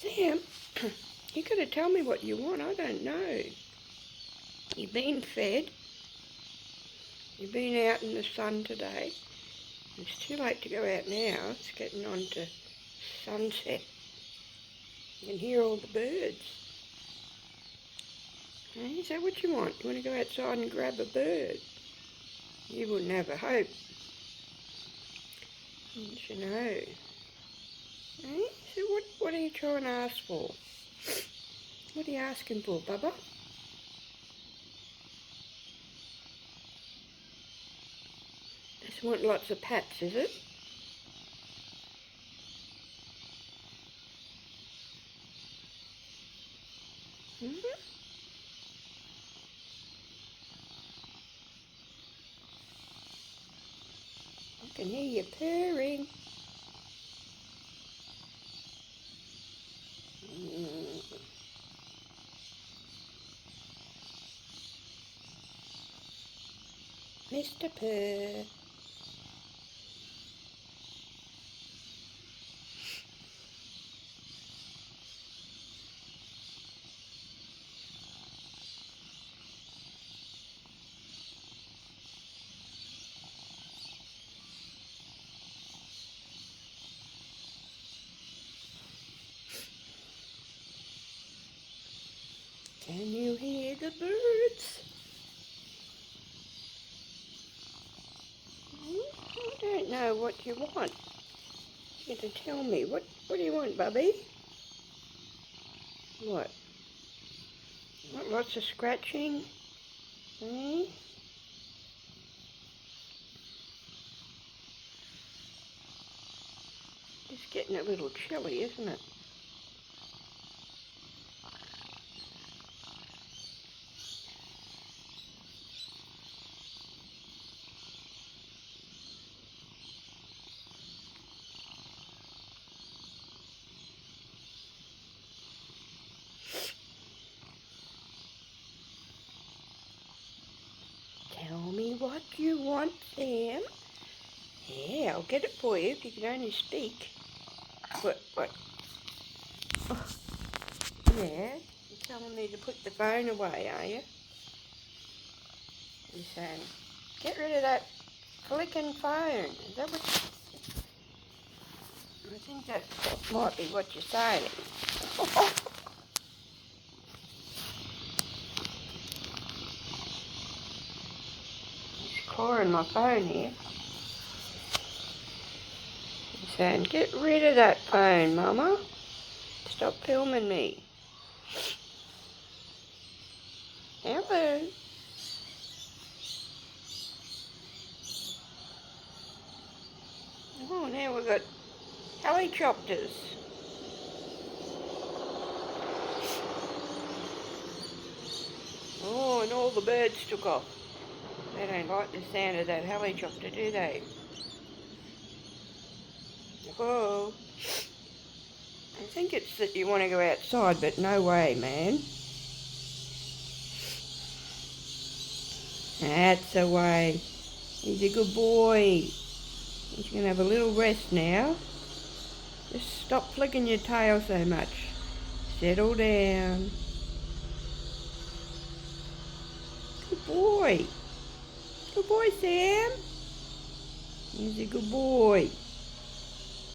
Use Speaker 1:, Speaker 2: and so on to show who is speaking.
Speaker 1: Sam, you got to tell me what you want. I don't know. You've been fed. You've been out in the sun today. It's too late to go out now. It's getting on to sunset. You can hear all the birds. Hey, is that what you want? You want to go outside and grab a bird? You wouldn't have a hope. Don't you know? Hey, so what are you trying to ask for? What are you asking for, Bubba? Just want lots of pats, is it? Mm-hmm. I can hear you purring. Mr. Purr. Can you hear the birds? I don't know what you want. You got to tell me. What do you want, Bubby? What? Want lots of scratching? Eh? It's getting a little chilly, isn't it? Tell me what you want, Sam. Yeah, I'll get it for you if you can only speak. What? Oh, yeah, you're telling me to put the phone away, are you? You're saying, get rid of that flicking phone. Is that what I think that might be what you're saying. He's clawing my phone here. He's saying, get rid of that phone, Mama. Stop filming me. Hello. Oh, now we've got helicopters. Oh, and all the birds took off. They don't like the sound of that helicopter, do they? Whoa. I think it's that you want to go outside, but no way, man. That's the way. He's a good boy. He's going to have a little rest now. Just stop flicking your tail so much. Settle down. Good boy. Good boy, Sam. He's a good boy.